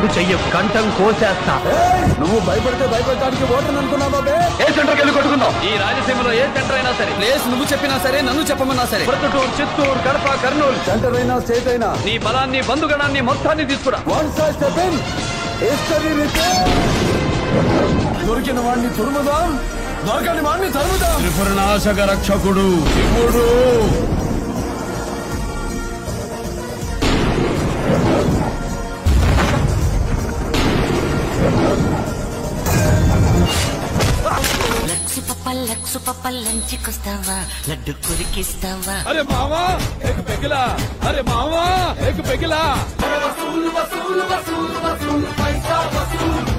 Sound చెయ్యవు, కంఠం కోసేస్తా. నువ్వు భయపడితే భయపడటానికి ఓటని అనుకున్నావు బాబే. ఏ సెంటర్కి వెళ్ళి కొట్టుకుందాం. ఈ రాయలసీమలో ఏ సెంటర్ అయినా సరే, ప్లేస్ నువ్వు చెప్పినా సరే, నన్ను చెప్పమన్నా సరే, ప్రొద్దుటూరు, చిత్తూరు, కడప, కర్నూలు సెంటర్ అయినా స్టేట్ అయినా నీ బలాన్ని, బంధుగణాన్ని మొత్తాన్ని తీసుకురా. దొరికిన వాడిని తురుముదాం, దొరకని వాడిని తరుముదాం. త్రిపురనాశక రక్షకుడు శివుడు. లక్సు పప్ప లంచుకొస్తావా, లడ్డు కొరికిస్తావా? అరే మావా ఏక్ పెగిలా, అరే మావా ఏక్ పెగిలా. వసూలు వసూలు వసూలు వసూలు పైసా వసూలు.